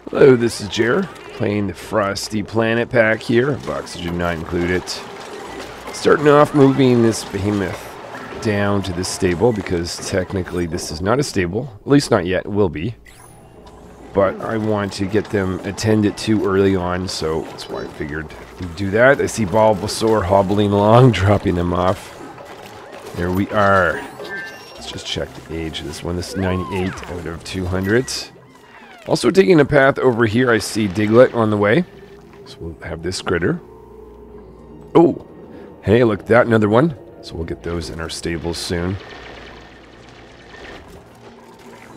Hello, this is Jer, playing the Frosty Planet pack here, of oxygen not included. Starting off moving this behemoth down to this stable, because technically this is not a stable, at least not yet, it will be. But I want to get them attended to early on, so that's why I figured we'd do that. I see Bulbasaur hobbling along, dropping them off. There we are. Let's just check the age of this one. This is 98 out of 200. Also taking a path over here, I see Diglett on the way. So we'll have this critter. Oh, hey, look at that, another one. So we'll get those in our stables soon.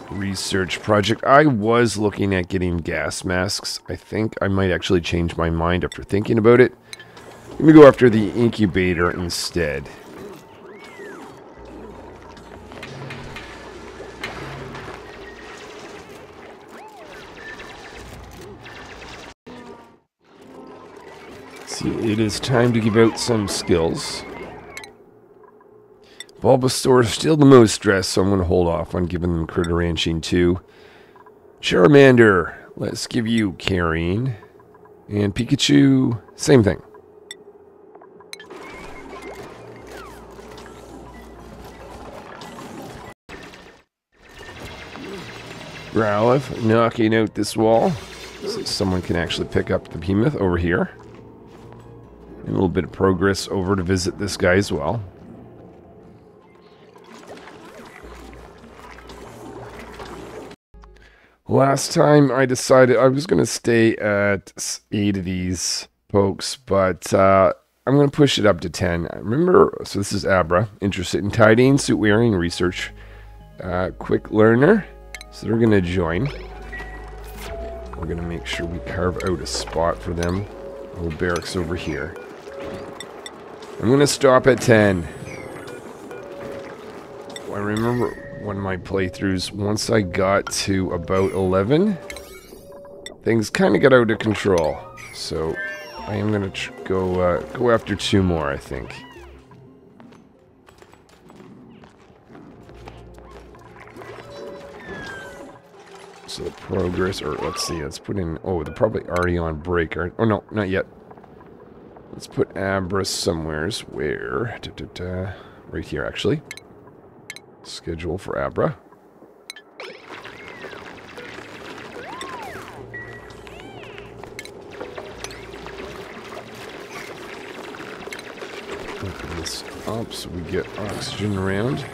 Research project. I was looking at getting gas masks. I think I might actually change my mind after thinking about it. I'm going to go after the incubator instead. It is time to give out some skills. Bulbasaur is still the most stressed, so I'm going to hold off on giving them critter ranching too. Charmander, let's give you carrying. And Pikachu, same thing. Growlithe, knocking out this wall. So someone can actually pick up the behemoth over here. And a little bit of progress over to visit this guy as well. Last time I decided I was going to stay at 8 of these pokes, but I'm going to push it up to 10. I remember, so this is Abra, interested in tidying, suit wearing, research, quick learner. So they're going to join. We're going to make sure we carve out a spot for them. Little barracks over here. I'm going to stop at 10. I remember one of my playthroughs, once I got to about 11, things kind of got out of control. So I am going to go after 2 more, I think. So the progress, or let's see, let's put in, oh, they're probably already on break. Oh no, not yet. Let's put Abra somewheres. Where? Right here, actually. Schedule for Abra. Open this up so we get oxygen around.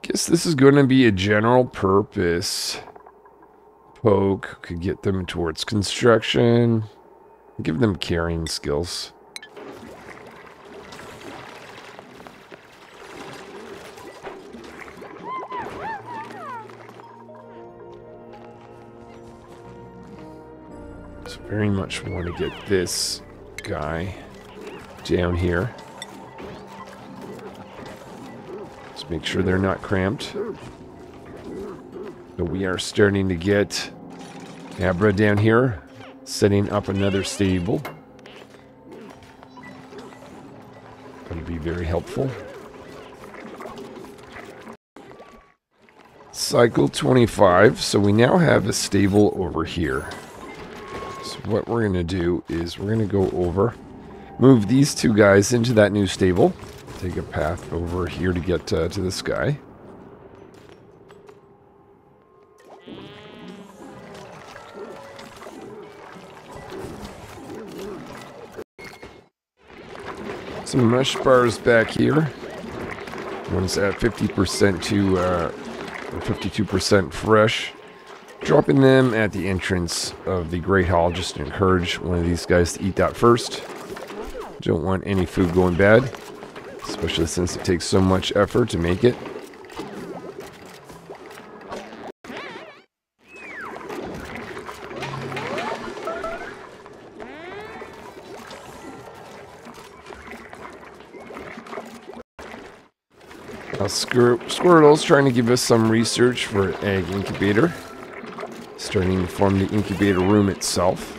Guess this is going to be a general purpose poke. Could get them towards construction. Give them carrying skills. So very much want to get this guy down here. Make sure they're not cramped. But we are starting to get Abra down here, setting up another stable. Going to be very helpful. Cycle 25. So we now have a stable over here. So what we're going to do is we're going to go over, move these 2 guys into that new stable. Take a path over here to get to this guy. Some mush bars back here. One's at 50% to 52% fresh. Dropping them at the entrance of the Great Hall just to encourage one of these guys to eat that first. Don't want any food going bad. Especially since it takes so much effort to make it. Squirtle's trying to give us some research for egg incubator. Starting to form the incubator room itself.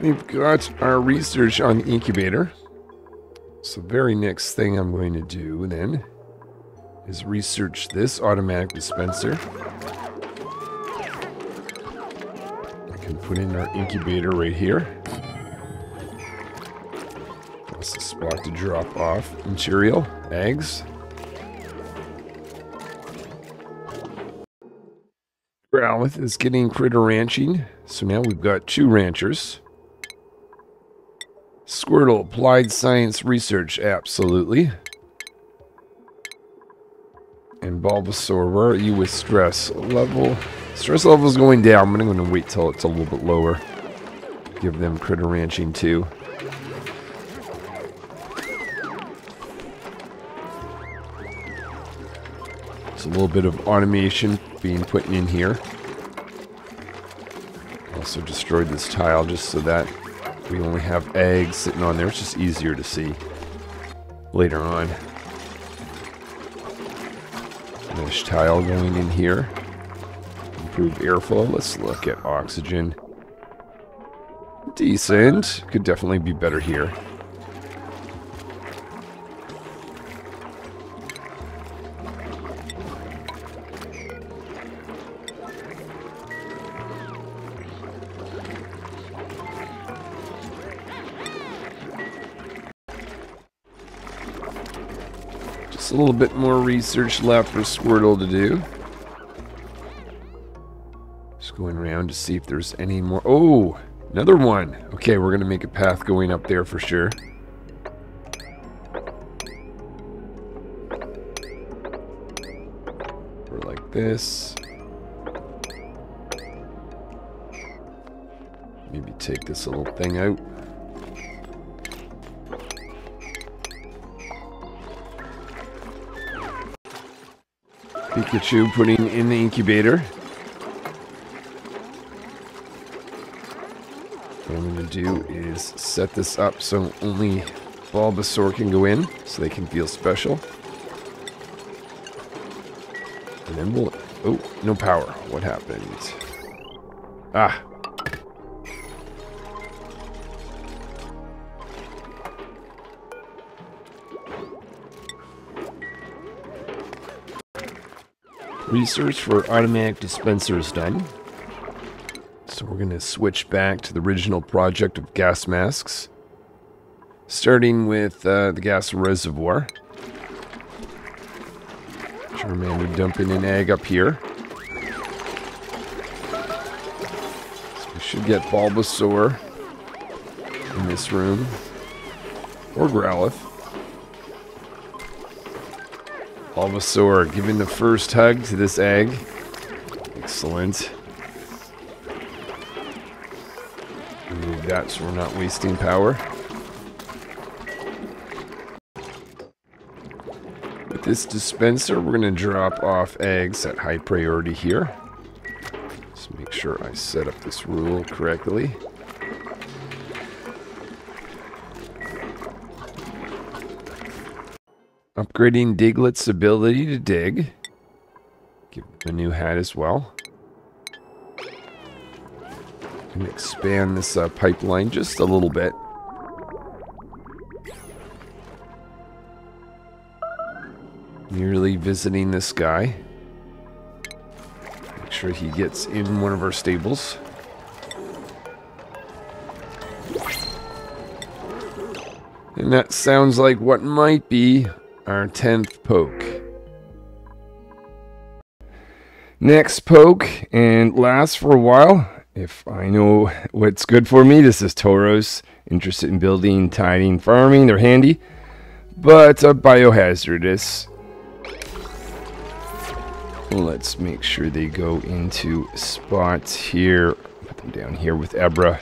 we've got our research on the incubator. So the very next thing I'm going to do then is research this automatic dispenser. I can put in our incubator right here. That's a spot to drop off material, eggs. Growlithe is getting critter ranching, so now we've got 2 ranchers. Squirtle, applied science research, absolutely. And Bulbasaur, where are you with stress level? Stress level is going down, but I'm going to wait till it's a little bit lower. Give them critter ranching too. There's a little bit of automation being put in here. Also destroyed this tile just so that we only have eggs sitting on there. It's just easier to see later on. Mesh tile going in here. Improve airflow. Let's look at oxygen. Decent. Could definitely be better here. Just a little bit more research left for Squirtle to do. Just going around to see if there's any more. Oh, another one. Okay, we're going to make a path going up there for sure. Or like this. Maybe take this little thing out. Pikachu putting in the incubator. What I'm going to do is set this up so only Bulbasaur can go in, so they can feel special. And then we'll... Oh, no power. What happened? Ah. Research for automatic dispensers done. So we're going to switch back to the original project of gas masks. Starting with the gas reservoir. Charmander dumping an egg up here. So we should get Bulbasaur in this room. Or Growlithe. Bulbasaur giving the first hug to this egg. Excellent. Remove that so we're not wasting power. With this dispenser, we're going to drop off eggs at high priority here. Just make sure I set up this rule correctly. Upgrading Diglett's ability to dig. Give him a new hat as well. And expand this pipeline just a little bit. Merely visiting this guy. Make sure he gets in one of our stables. And that sounds like what might be our 10th poke. Next poke, and last for a while, if I know what's good for me. This is Tauros, interested in building, tidying, farming. They're handy, but biohazardous. Let's make sure they go into spots here. Put them down here with Ebra.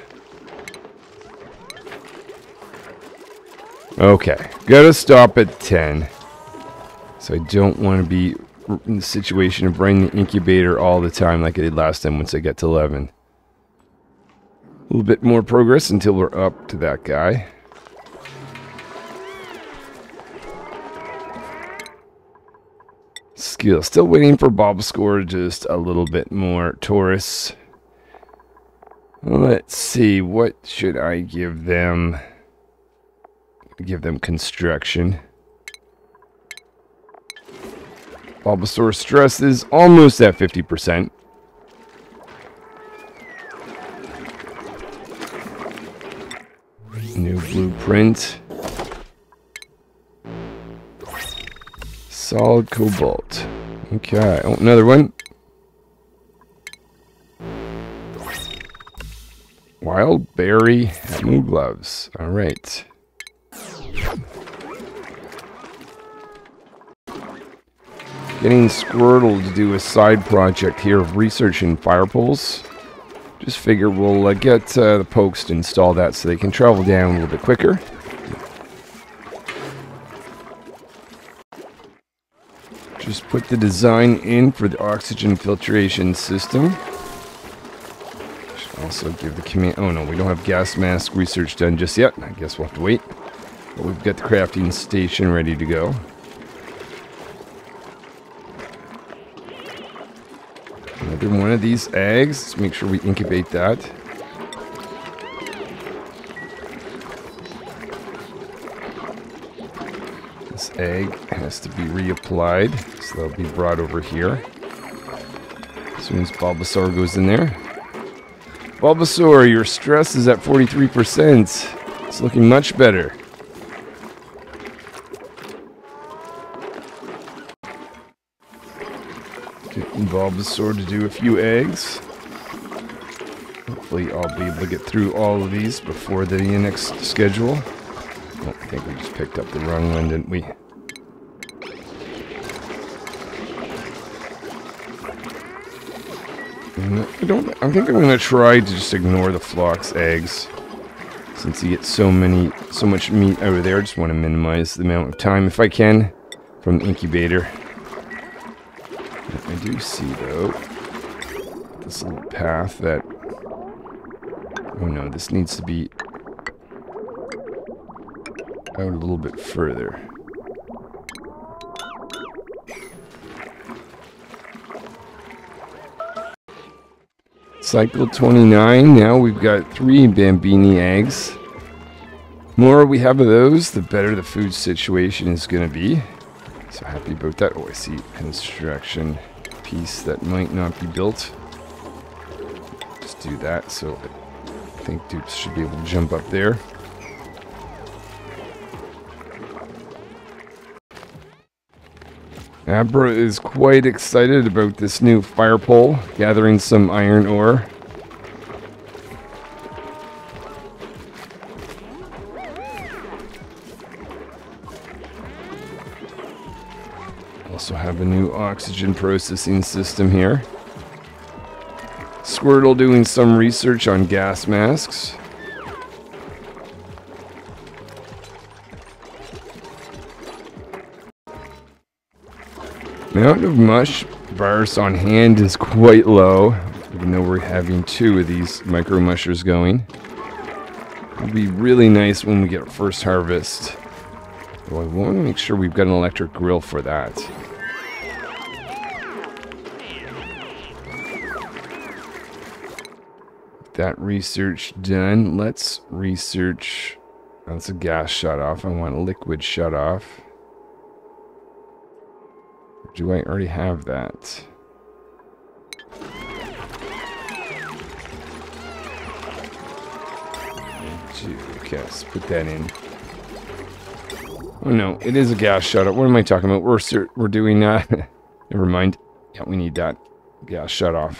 Okay, gotta stop at 10. So I don't want to be in the situation of running the incubator all the time like I did last time once I get to 11. A little bit more progress until we're up to that guy. Skill. Still waiting for Bulbasaur, just a little bit more Taurus. Let's see, what should I give them? Give them construction. Bulbasaur stress is almost at 50%. New blueprint. Solid cobalt. Okay, oh, another one. Wild berry Moo gloves. All right. Getting Squirtle to do a side project here of researching fire poles. Just figure we'll get the pokes to install that so they can travel down a little bit quicker. Just put the design in for the oxygen filtration system. Should also give the command... Oh no, we don't have gas mask research done just yet. I guess we'll have to wait. But we've got the crafting station ready to go. Another one of these eggs. Let's make sure we incubate that. This egg has to be reapplied, so that'll be brought over here. As soon as Bulbasaur goes in there. Bulbasaur, your stress is at 43%. It's looking much better. Getting Bulbasaur to do a few eggs. Hopefully I'll be able to get through all of these before the next schedule. Oh, I think we just picked up the wrong one, didn't we? I think I'm gonna try to just ignore the Phlox eggs. Since you get so much meat out of there, I just want to minimize the amount of time if I can from the incubator. I do see though this little path that... Oh no, this needs to be out a little bit further. Cycle 29, now we've got 3 Bambini eggs. The more we have of those, the better the food situation is going to be. So happy about that. Oh, I see construction piece that might not be built. Just do that, so I think Dupes should be able to jump up there. Abra is quite excited about this new fire pole, gathering some iron ore. Also have a new oxygen processing system here. Squirtle doing some research on gas masks. Amount of mush virus on hand is quite low, even though we're having 2 of these micro mushers going. It'll be really nice when we get our first harvest. Well, I want to make sure we've got an electric grill for that. That research done. Let's research... That's a gas shut off. I want a liquid shut off. Do I already have that? Okay, let's put that in. Oh no, it is a gas shutoff. What am I talking about? We're doing that. Never mind. Yeah, we need that gas shutoff.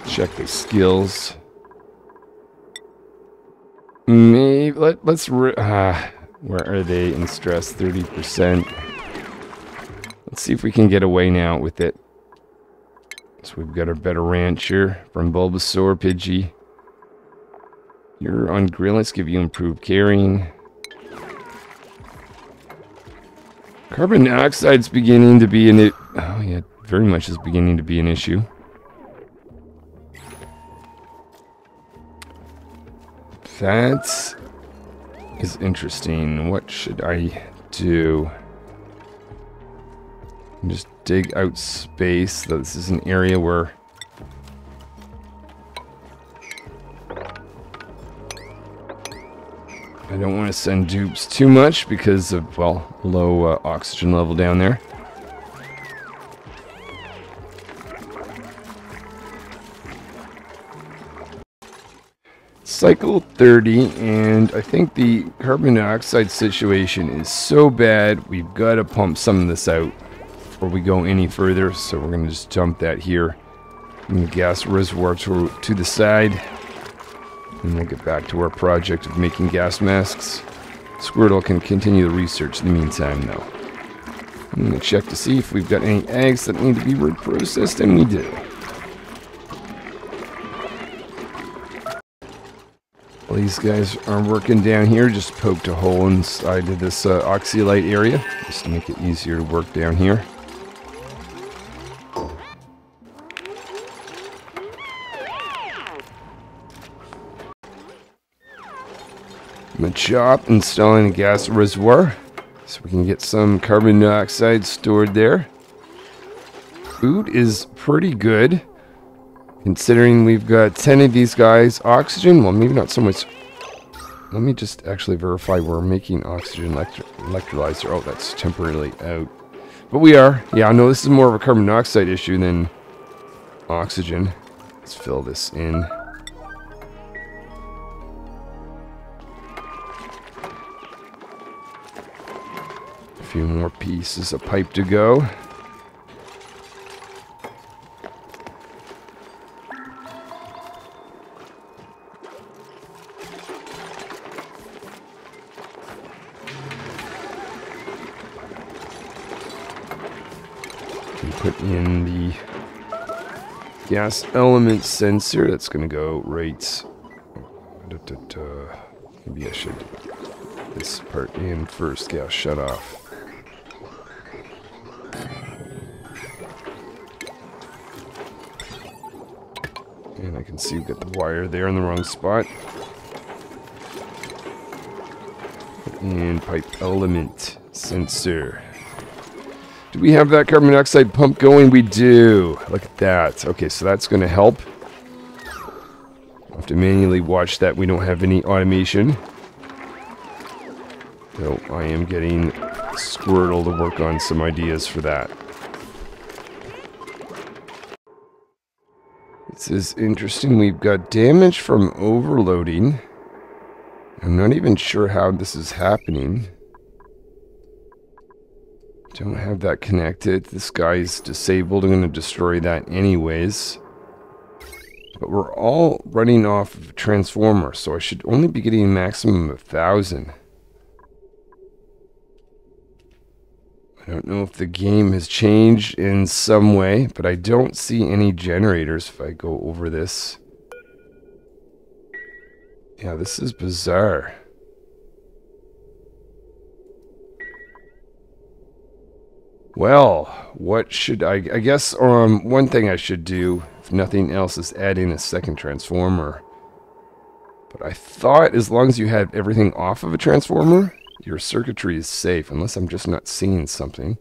Check the skills. Maybe let's. Where are they in stress? 30%. Let's see if we can get away now with it. So we've got a better rancher from Bulbasaur, Pidgey. You're on grill. Let's give you improved carrying. Carbon dioxide's beginning to be oh yeah, very much is beginning to be an issue. That is interesting. What should I do? Just dig out space. This is an area where I don't want to send dupes too much because of, well, low oxygen level down there. Cycle 30, and I think the carbon dioxide situation is so bad, we've got to pump some of this out before we go any further, so we're going to just dump that here in the gas reservoir to the side, and we'll get back to our project of making gas masks. Squirtle can continue the research in the meantime, though. I'm going to check to see if we've got any eggs that need to be processed, and we do. These guys are working down here. Just poked a hole inside of this oxyolite area just to make it easier to work down here. I'm going to chop, installing a gas reservoir so we can get some carbon dioxide stored there. Food is pretty good. Considering we've got 10 of these guys, oxygen, well, maybe not so much. Let me just actually verify we're making oxygen electrolyzer. Oh, that's temporarily out. But we are. Yeah, no, this is more of a carbon dioxide issue than oxygen. Let's fill this in. A few more pieces of pipe to go. Put in the gas element sensor. That's going to go right. Maybe I should put this part in first. Gas shut off. And I can see we've got the wire there in the wrong spot. Put in pipe element sensor. Do we have that carbon dioxide pump going? We do. Look at that. Okay, so that's going to help. I'll have to manually watch that we don't have any automation. So I am getting Squirtle to work on some ideas for that. This is interesting. We've got damage from overloading. I'm not even sure how this is happening. Don't have that connected. This guy's disabled. I'm going to destroy that anyways. But we're all running off of a transformer, so I should only be getting a maximum of 1,000. I don't know if the game has changed in some way, but I don't see any generators if I go over this. Yeah, this is bizarre. Well, what should I guess one thing I should do, if nothing else, is add in a second transformer. But I thought as long as you have everything off of a transformer, your circuitry is safe, unless I'm just not seeing something.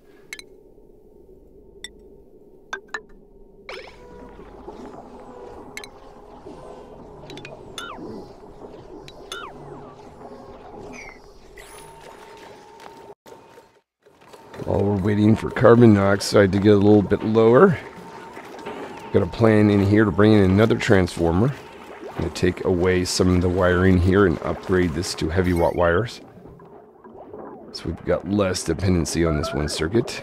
While we're waiting for carbon dioxide to get a little bit lower, got a plan in here to bring in another transformer. I'm going to take away some of the wiring here and upgrade this to heavy watt wires. So we've got less dependency on this one circuit.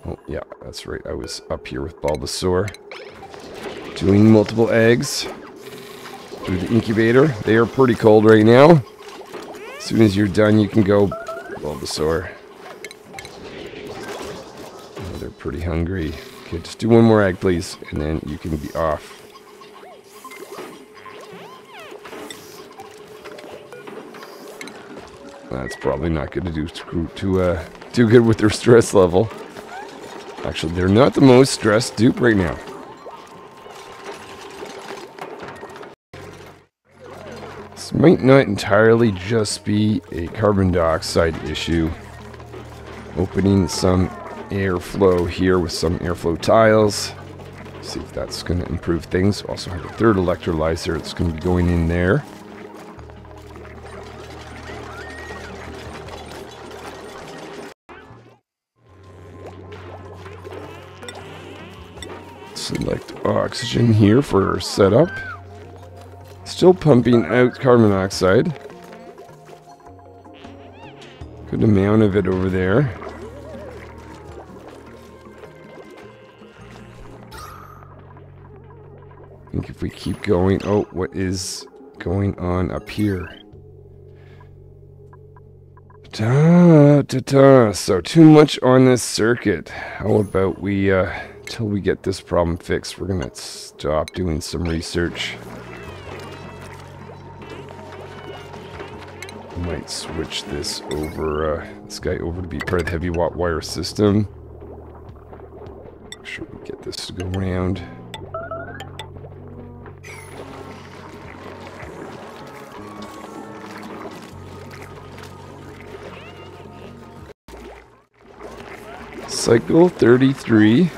Oh, yeah, that's right. I was up here with Bulbasaur doing multiple eggs through the incubator. They are pretty cold right now. As soon as you're done, you can go, Bulbasaur. Oh, they're pretty hungry. Okay, just do one more egg, please, and then you can be off. That's probably not going to do too good with their stress level. Actually, they're not the most stressed dupe right now. This might not entirely just be a carbon dioxide issue. Opening some airflow here with some airflow tiles. See if that's going to improve things. Also have a third electrolyzer. It's going to be going in there. Select oxygen here for our setup. Still pumping out carbon dioxide. Good amount of it over there. I think if we keep going... Oh, what is going on up here? So, too much on this circuit. How about we, till we get this problem fixed, we're gonna stop doing some research. Might switch this over, this guy over to be part of the heavy watt wire system. Make sure we get this to go around. Cycle 33.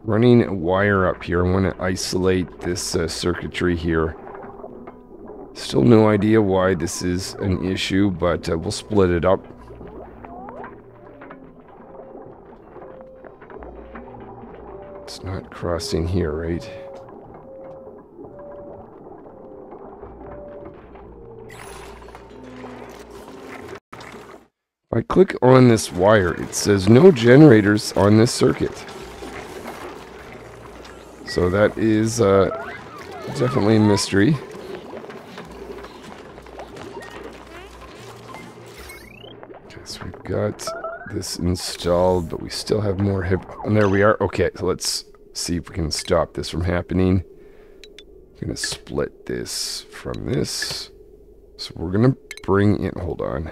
Running a wire up here. I want to isolate this circuitry here. Still no idea why this is an issue, but we'll split it up. It's not crossing here, right? If I click on this wire, it says no generators on this circuit. So that is definitely a mystery. Okay, so we've got this installed, but we still have more and there we are. Okay, so let's see if we can stop this from happening. I'm going to split this from this. So we're going to bring in, hold on.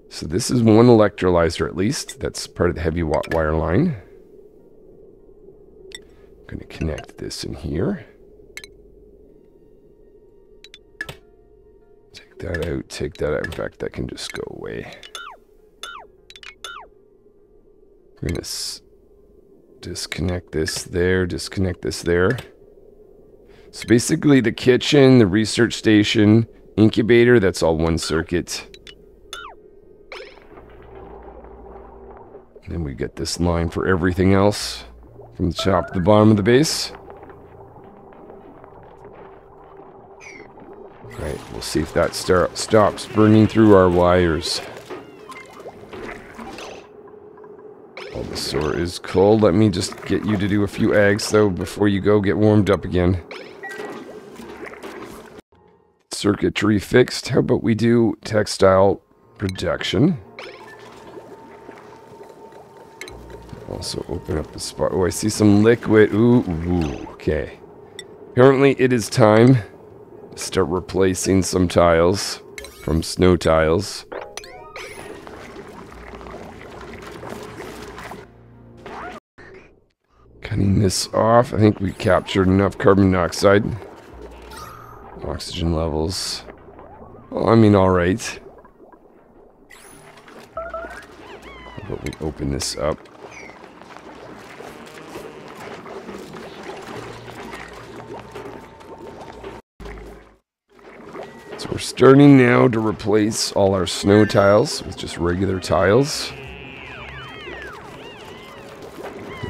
So this is one electrolyzer at least. That's part of the heavy watt wire line. I'm going to connect this in here. Take that out, take that out. In fact, that can just go away. We're going to disconnect this there, disconnect this there. So basically the kitchen, the research station, incubator, that's all one circuit. And then we get this line for everything else from the top to the bottom of the base. Right, we'll see if that stops burning through our wires. Bulbasaur is cold. Let me just get you to do a few eggs, though, before you go get warmed up again. Circuitry fixed. How about we do textile production? Also open up the spot. Oh, I see some liquid. Ooh, okay. Apparently it is time to start replacing some tiles from snow tiles. Cutting this off. I think we captured enough carbon dioxide. Oxygen levels. Well, I mean, alright. How about we open this up? So we're starting now to replace all our snow tiles with just regular tiles.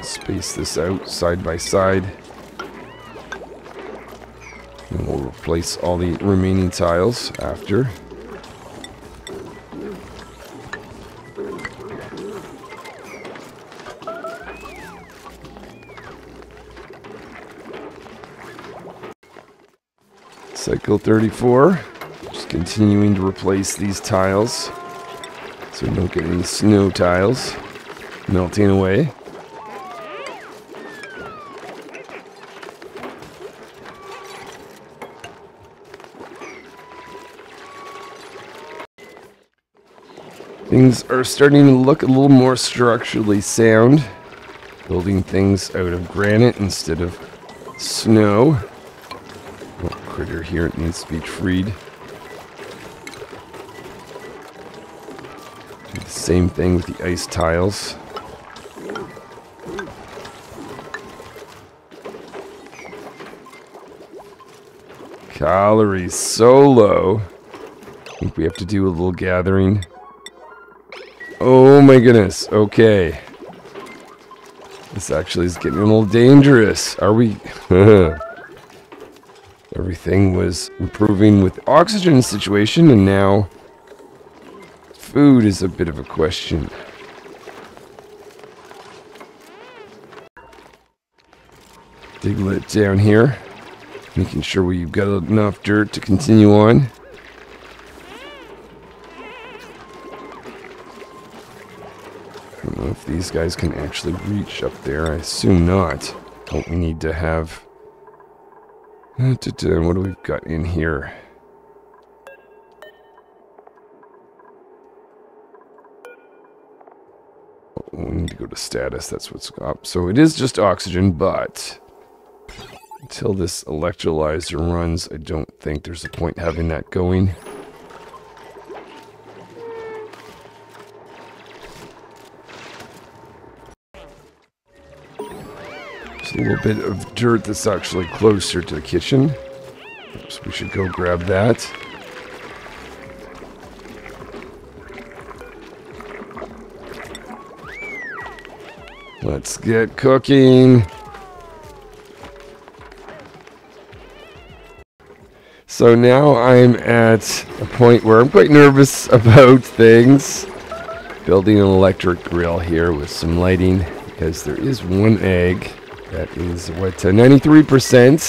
Space this out side by side. And we'll replace all the remaining tiles after. Cycle 34. Just continuing to replace these tiles so we don't get any snow tiles melting away. Things are starting to look a little more structurally sound. Building things out of granite instead of snow. Oh, critter here, it needs to be freed. Do the same thing with the ice tiles. Calories so low. I think we have to do a little gathering. Oh my goodness. Okay. This actually is getting a little dangerous. Are we... Everything was improving with the oxygen situation, and now food is a bit of a question. Digging it down here. Making sure we've got enough dirt to continue on. I don't know if these guys can actually reach up there. I assume not. Don't we need to have... What do we got in here? Oh, we need to go to status. That's what's up. So it is just oxygen, but... Until this electrolyzer runs, I don't think there's a point having that going. There's a little bit of dirt that's actually closer to the kitchen. So we should go grab that. Let's get cooking. So now I'm at a point where I'm quite nervous about things. Building an electric grill here with some lighting, because there is one egg that is, what, 93%.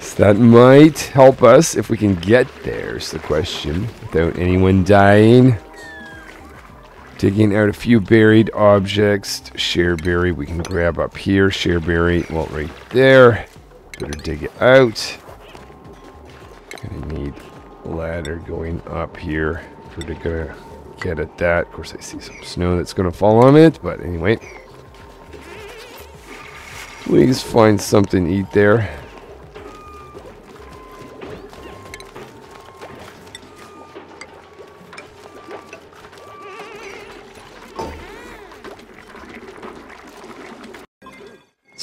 So that might help us if we can get there, is the question, without anyone dying. Digging out a few buried objects. Shareberry we can grab up here. Shareberry, well, right there. Better dig it out. Gonna need a ladder going up here if we're gonna get at that. Of course, I see some snow that's gonna fall on it, but anyway. Please find something to eat there.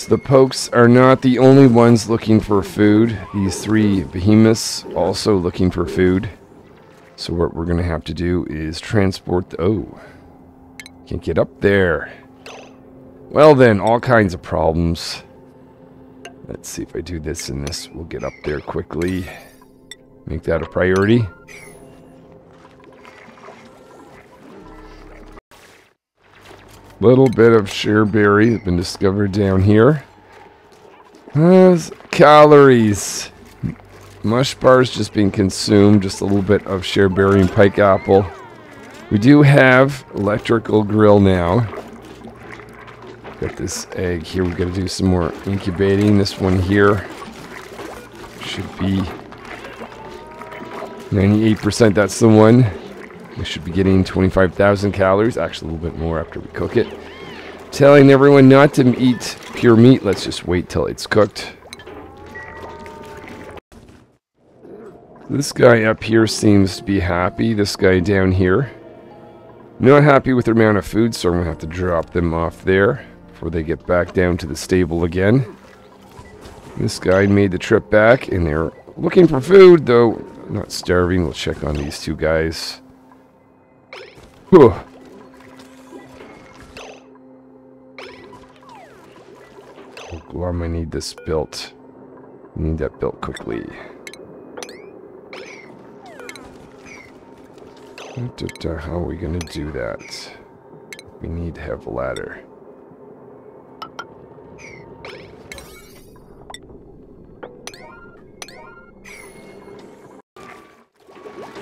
The Pokes are not the only ones looking for food. These three behemoths also looking for food. So what we're going to have to do is transport the... Oh, can't get up there. Well then, all kinds of problems. Let's see if I do this and this. We'll get up there quickly. Make that a priority. Little bit of shareberry has been discovered down here. Calories. Mush bars just being consumed. Just a little bit of shareberry and pike apple. We do have electrical grill now. Got this egg here. We've got to do some more incubating. This one here should be 98%. That's the one. We should be getting 25,000 calories, actually a little bit more after we cook it. Telling everyone not to eat pure meat. Let's just wait till it's cooked. This guy up here seems to be happy. This guy down here, not happy with the amount of food, so I'm going to have to drop them off there before they get back down to the stable again. This guy made the trip back, and they're looking for food, though not starving. We'll check on these two guys. Whew. Oh, Glum, I need this built. I need that built quickly. How are we going to do that? We need to have a ladder.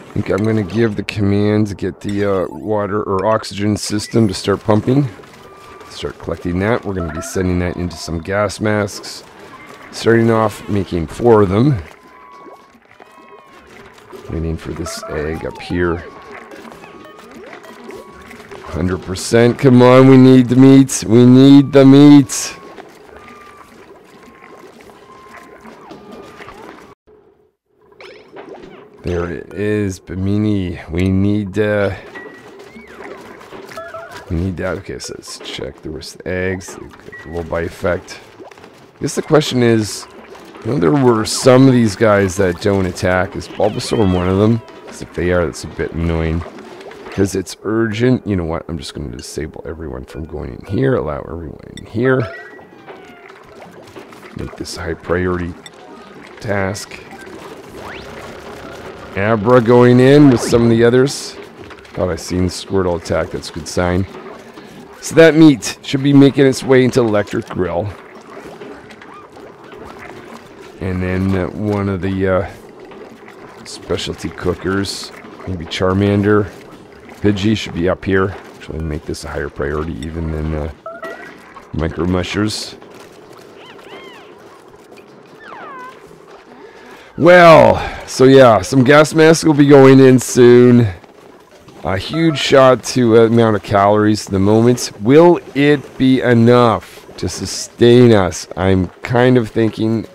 I think I'm going to give the command to get the water or oxygen system to start pumping. Start collecting that. We're going to be sending that into some gas masks. Starting off making 4 of them. Waiting for this egg up here. 100%. Come on, we need the meat. We need the meat. There it is, Bimini. We need that. Okay, so let's check. There was the eggs. A little by effect. I guess the question is, Well, there were some of these guys that don't attack. Is Bulbasaur one of them? Because if they are, that's a bit annoying. Because it's urgent. You know what? I'm just going to disable everyone from going in here. Allow everyone in here. Make this a high priority task. Abra going in with some of the others. Thought I seen Squirtle attack. That's a good sign. So that meat should be making its way into Electric Grill. And then one of the specialty cookers, maybe Charmander, Pidgey should be up here. Actually, make this a higher priority even than Micro Mushers. Well, so yeah, some gas masks will be going in soon. A huge shot to amount of calories at the moment. Will it be enough to sustain us? I'm kind of thinking,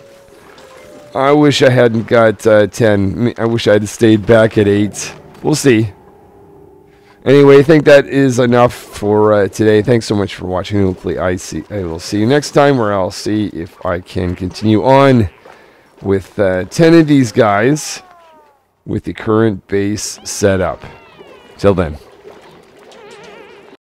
I wish I hadn't got 10. I wish I had stayed back at 8. We'll see. Anyway, I think that is enough for today. Thanks so much for watching. Hopefully I will see you next time, where I'll see if I can continue on with 10 of these guys with the current base setup. Till then.